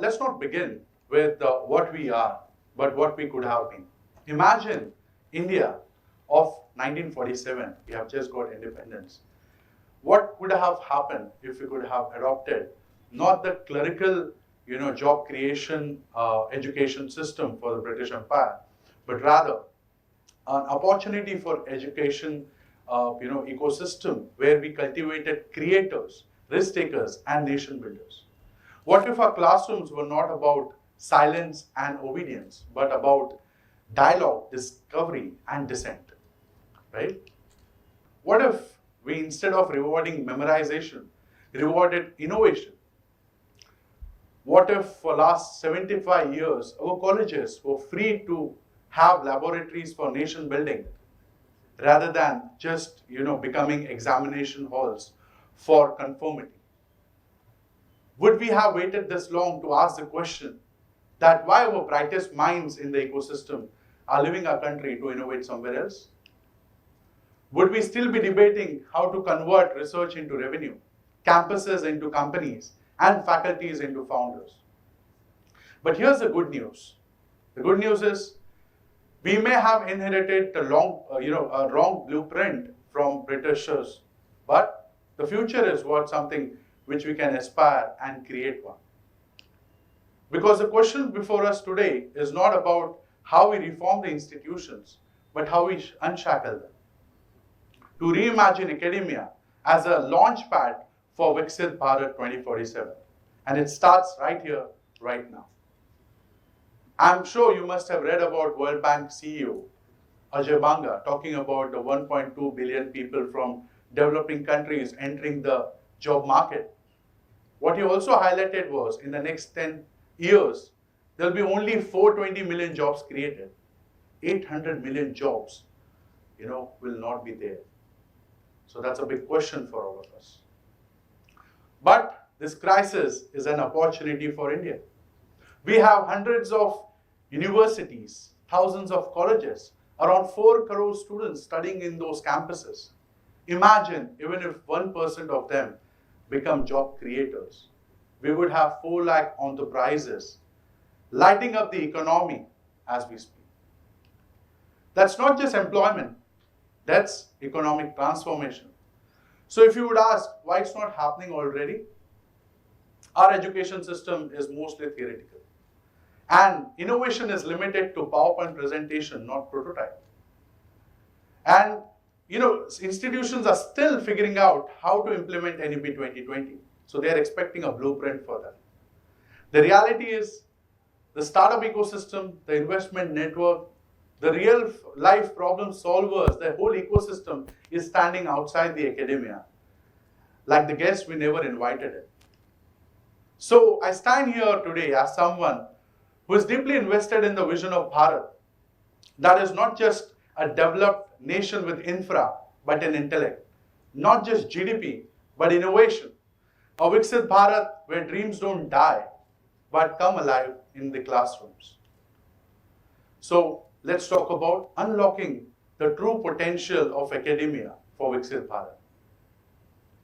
Let's not begin with what we are, but what we could have been. Imagine India of 1947. We have just got independence. What could have happened if we could have adopted not the clerical, job creation education system for the British Empire, but rather an opportunity for education, ecosystem where we cultivated creators, risk takers, and nation builders. What if our classrooms were not about silence and obedience, but about dialogue, discovery, and dissent, right? What if we, instead of rewarding memorization, rewarded innovation? What if for last 75 years, our colleges were free to have laboratories for nation building rather than just, becoming examination halls for conformity? Would we have waited this long to ask the question that why our brightest minds in the ecosystem are leaving our country to innovate somewhere else? Would we still be debating how to convert research into revenue, campuses into companies, and faculties into founders? But here's the good news. The good news is we may have inherited a wrong blueprint from Britishers, but the future is something which we can aspire and create one. Because the question before us today is not about how we reform the institutions, but how we unshackle them. To reimagine academia as a launch pad for Viksit Bharat 2047. And it starts right here, right now. I'm sure you must have read about World Bank CEO Ajay Banga talking about the 1.2 billion people from developing countries entering the job market. What he also highlighted was in the next 10 years, there'll be only 420 million jobs created. 800 million jobs, will not be there. So that's a big question for all of us. But this crisis is an opportunity for India. We have hundreds of universities, thousands of colleges, around 4 crore students studying in those campuses. Imagine even if 1% of them become job creators. We would have 4 lakh enterprises lighting up the economy as we speak. That's not just employment, that's economic transformation. So if you would ask why it's not happening already, our education system is mostly theoretical. And innovation is limited to PowerPoint presentation, not prototype. And institutions are still figuring out how to implement NEP 2020. So they are expecting a blueprint for that. The reality is the startup ecosystem, the investment network, the real life problem solvers, the whole ecosystem is standing outside the academia, like the guest we never invited in. So I stand here today as someone who is deeply invested in the vision of Bharat, that is not just a developed nation with infra, but an intellect. Not just GDP, but innovation. A Viksit Bharat where dreams don't die, but come alive in the classrooms. So let's talk about unlocking the true potential of academia for Viksit Bharat.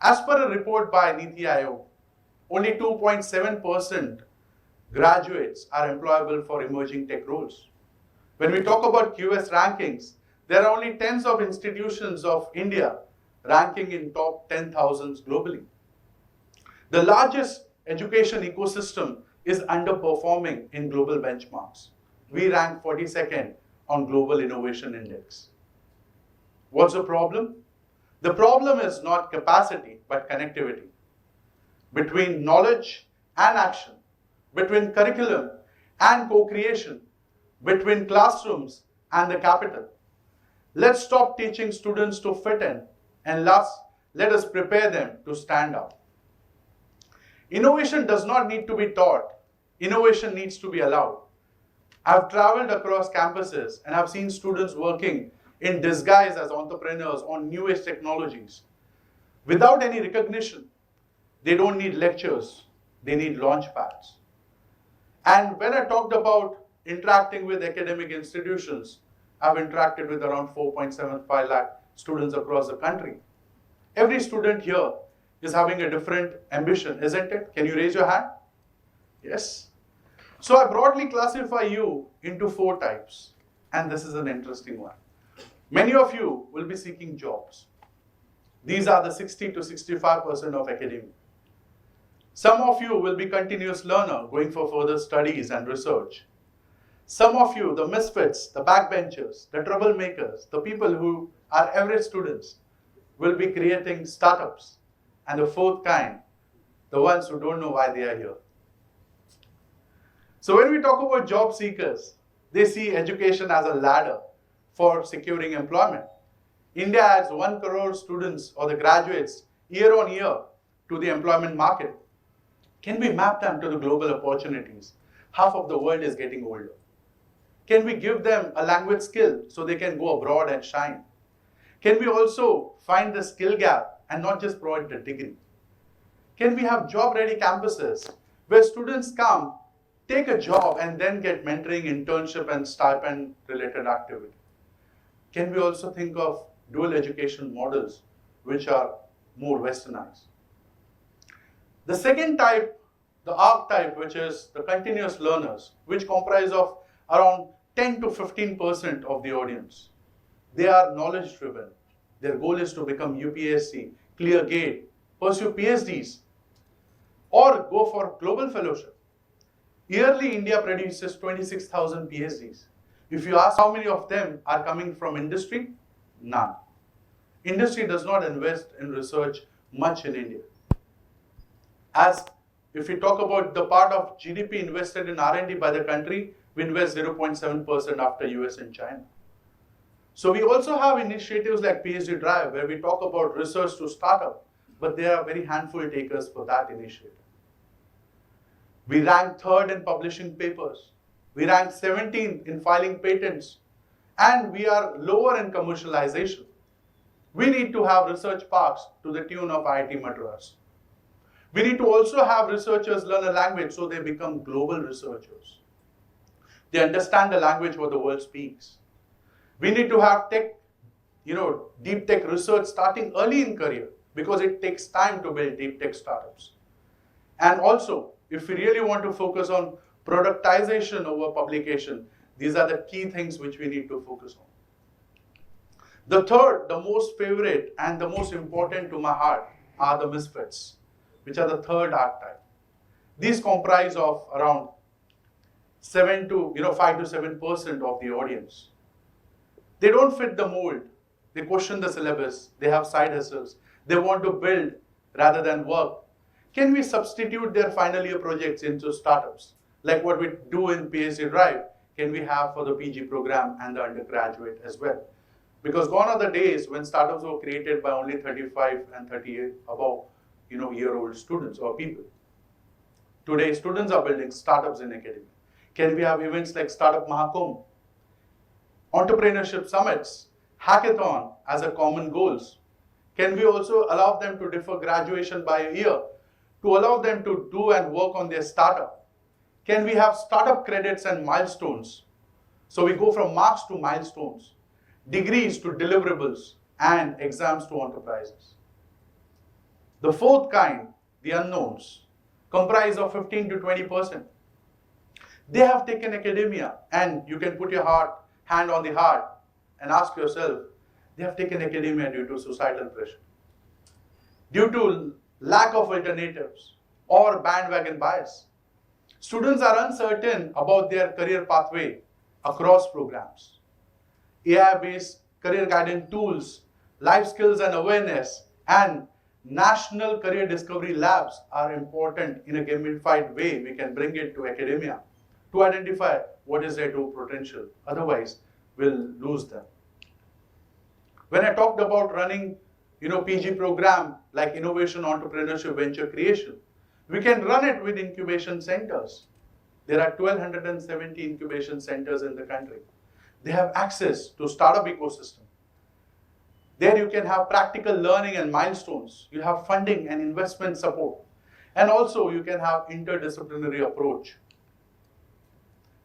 As per a report by Niti Aayog, only 2.7% graduates are employable for emerging tech roles. When we talk about QS rankings, there are only tens of institutions of India ranking in top 10,000 globally. The largest education ecosystem is underperforming in global benchmarks. We rank 42nd on Global Innovation Index. What's the problem? The problem is not capacity, but connectivity. Between knowledge and action, between curriculum and co-creation, between classrooms and the capital. Let's stop teaching students to fit in and let us prepare them to stand out. Innovation does not need to be taught. Innovation needs to be allowed. I've traveled across campuses and I've seen students working in disguise as entrepreneurs on new age technologies. Without any recognition, they don't need lectures, they need launch pads. And when I talked about interacting with academic institutions, I've interacted with around 4.75 lakh students across the country. Every student here is having a different ambition, isn't it? Can you raise your hand? Yes. So I broadly classify you into 4 types, and this is an interesting one. Many of you will be seeking jobs. These are the 60 to 65% of academia. Some of you will be continuous learner, going for further studies and research. Some of you, the misfits, the backbenchers, the troublemakers, the people who are average students, will be creating startups. And the 4th kind, the ones who don't know why they are here. So when we talk about job seekers, they see education as a ladder for securing employment. India adds 1 crore students or the graduates year on year to the employment market. Can we map them to the global opportunities? Half of the world is getting older. Can we give them a language skill so they can go abroad and shine? Can we also find the skill gap and not just provide the degree? Can we have job-ready campuses where students come, take a job, and then get mentoring, internship, and stipend-related activity? Can we also think of dual education models which are more westernized? The second type, the archetype, which is the continuous learners, which comprise of around 10 to 15% of the audience. They are knowledge driven. Their goal is to become UPSC, clear gate, pursue PhDs, or go for global fellowship. Yearly, India produces 26,000 PhDs. If you ask how many of them are coming from industry, none. Industry does not invest in research much in India. As if we talk about the part of GDP invested in R&D by the country, we invest 0.7% after US and China. So we also have initiatives like PhD Drive where we talk about research to startup, but there are very handful takers for that initiative. We rank 3rd in publishing papers. We rank 17th in filing patents. And we are lower in commercialization. We need to have research parks to the tune of IIT Madras. We need to also have researchers learn a language so they become global researchers. They understand the language what the world speaks. We need to have tech, deep tech research starting early in career because it takes time to build deep tech startups. And also, if we really want to focus on productization over publication, these are the key things which we need to focus on. The third, the most favorite and the most important to my heart are the misfits, which are the 3rd archetype. These comprise of around 5 to 7% of the audience. They don't fit the mold. They question the syllabus. They have side hustles. They want to build rather than work. Can we substitute their final year projects into startups? Like what we do in PhD Drive, can we have for the PG program and the undergraduate as well? Because gone are the days when startups were created by only 35 and 38 above year-old students or people. Today, students are building startups in academia. Can we have events like Startup Mahakumbh, entrepreneurship summits, hackathon as a common goals? Can we also allow them to defer graduation by a year to allow them to do and work on their startup? Can we have startup credits and milestones? So we go from marks to milestones, degrees to deliverables, and exams to enterprises. The 4th kind, the unknowns, comprise of 15 to 20%. They have taken academia, and you can put your hand on the heart and ask yourself, they have taken academia due to societal pressure, due to lack of alternatives, or bandwagon bias. Students are uncertain about their career pathway across programs. AI-based career guidance tools, life skills and awareness, and national career discovery labs are important in a gamified way. We can bring it to academia to identify what is their true potential. Otherwise, we'll lose them. When I talked about running PG program like innovation, entrepreneurship, venture creation, we can run it with incubation centers. There are 1,270 incubation centers in the country. They have access to startup ecosystem. There you can have practical learning and milestones. You have funding and investment support. And also you can have interdisciplinary approach.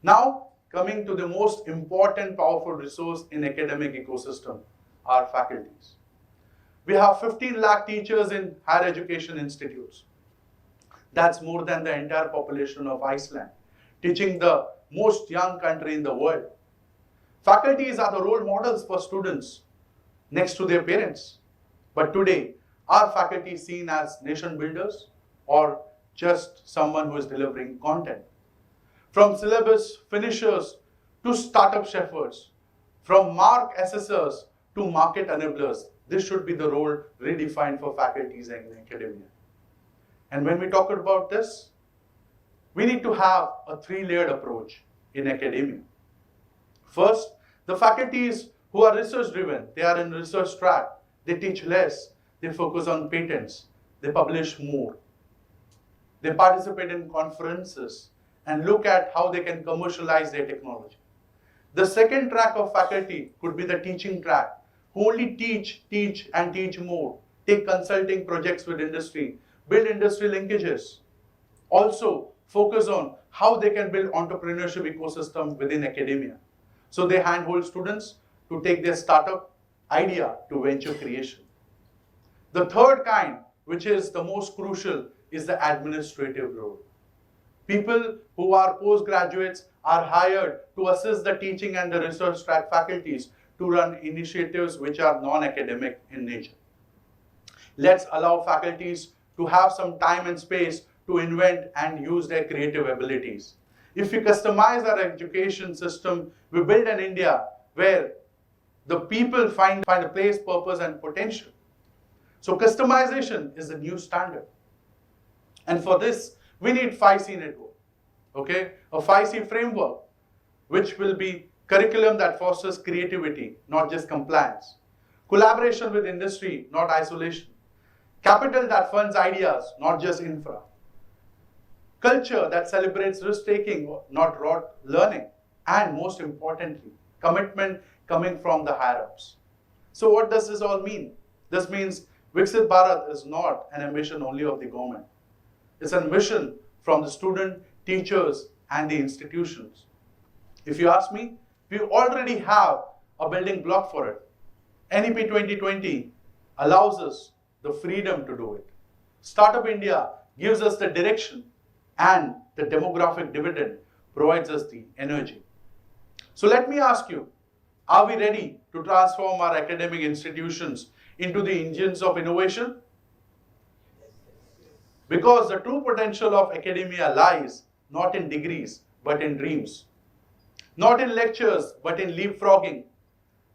Now, coming to the most important powerful resource in academic ecosystem, are faculties. We have 15 lakh teachers in higher education institutes. That's more than the entire population of Iceland. teaching the most young country in the world. Faculties are the role models for students next to their parents. But today, are faculty seen as nation builders or just someone who is delivering content? From syllabus finishers to startup shepherds, from mark assessors to market enablers, this should be the role redefined for faculties in academia. And when we talk about this, we need to have a three-layered approach in academia. First, the faculties who are research-driven, they are in research track, they teach less, they focus on patents, they publish more. They participate in conferences and look at how they can commercialize their technology. The second track of faculty could be the teaching track, who only teach, and teach more, take consulting projects with industry, build industry linkages. Also, focus on how they can build entrepreneurship ecosystem within academia. So they handhold students to take their startup idea to venture creation. The third kind, which is the most crucial, is the administrative role. People who are postgraduates are hired to assist the teaching and the research track faculties to run initiatives which are non-academic in nature. Let's allow faculties to have some time and space to invent and use their creative abilities. If we customize our education system, we build an India where the people find a place, purpose, and potential. So customization is the new standard. And for this, we need 5C network, okay? A 5C framework, which will be curriculum that fosters creativity, not just compliance. Collaboration with industry, not isolation. Capital that funds ideas, not just infra. Culture that celebrates risk-taking, not rote learning. And most importantly, commitment coming from the higher-ups. So what does this all mean? This means Viksit Bharat is not an ambition only of the government. It's a mission from the student, teachers, and the institutions. If you ask me, we already have a building block for it. NEP 2020 allows us the freedom to do it. Startup India gives us the direction, and the demographic dividend provides us the energy. So let me ask you, are we ready to transform our academic institutions into the engines of innovation? Because the true potential of academia lies not in degrees, but in dreams. Not in lectures, but in leapfrogging.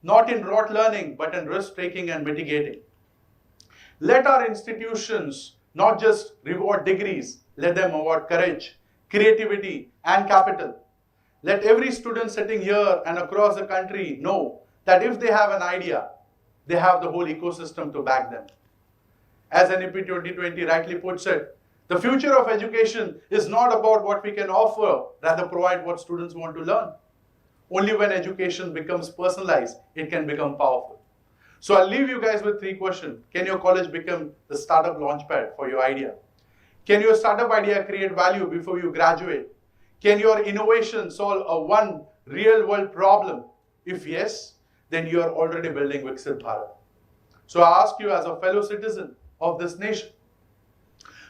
Not in rote learning, but in risk-taking and mitigating. Let our institutions not just reward degrees, let them award courage, creativity, and capital. Let every student sitting here and across the country know that if they have an idea, they have the whole ecosystem to back them. As NEP 2020 rightly puts it, the future of education is not about what we can offer, rather provide what students want to learn. Only when education becomes personalized, it can become powerful. So I'll leave you guys with 3 questions. Can your college become the startup launchpad for your idea? Can your startup idea create value before you graduate? Can your innovation solve a one real world problem? If yes, then you are already building Viksit Bharat. So I ask you as a fellow citizen of this nation,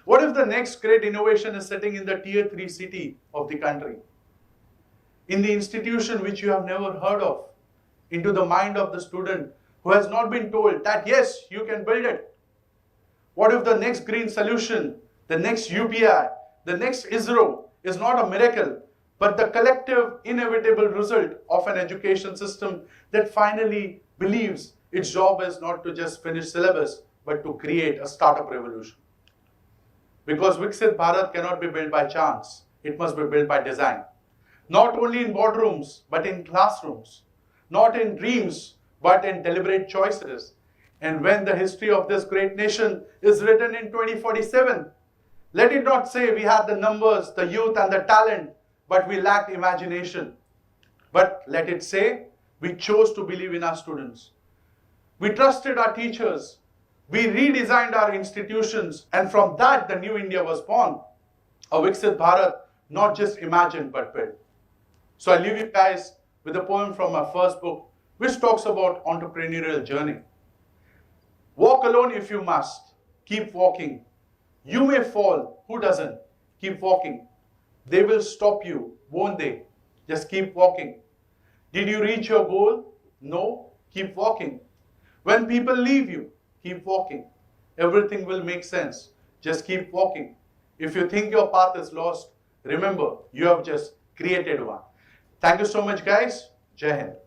what if the next great innovation is sitting in the tier 3 city of the country? In the institution which you have never heard of, into the mind of the student who has not been told that yes, you can build it. What if the next green solution, the next UPI, the next ISRO is not a miracle, but the collective inevitable result of an education system that finally believes its job is not to just finish syllabus, but to create a startup revolution. Because Viksit Bharat cannot be built by chance, it must be built by design. Not only in boardrooms, but in classrooms. Not in dreams, but in deliberate choices. And when the history of this great nation is written in 2047, let it not say we had the numbers, the youth, and the talent, but we lacked imagination. But let it say we chose to believe in our students. We trusted our teachers. We redesigned our institutions. And from that, the new India was born. A Viksit Bharat, not just imagined, but built. So I leave you guys with a poem from my first book, which talks about entrepreneurial journey. Walk alone if you must. Keep walking. You may fall. Who doesn't? Keep walking. They will stop you, won't they? Just keep walking. Did you reach your goal? No? Keep walking. When people leave you, keep walking. Everything will make sense. Just keep walking. If you think your path is lost, remember, you have just created one. Thank you so much, guys. Jai Hind.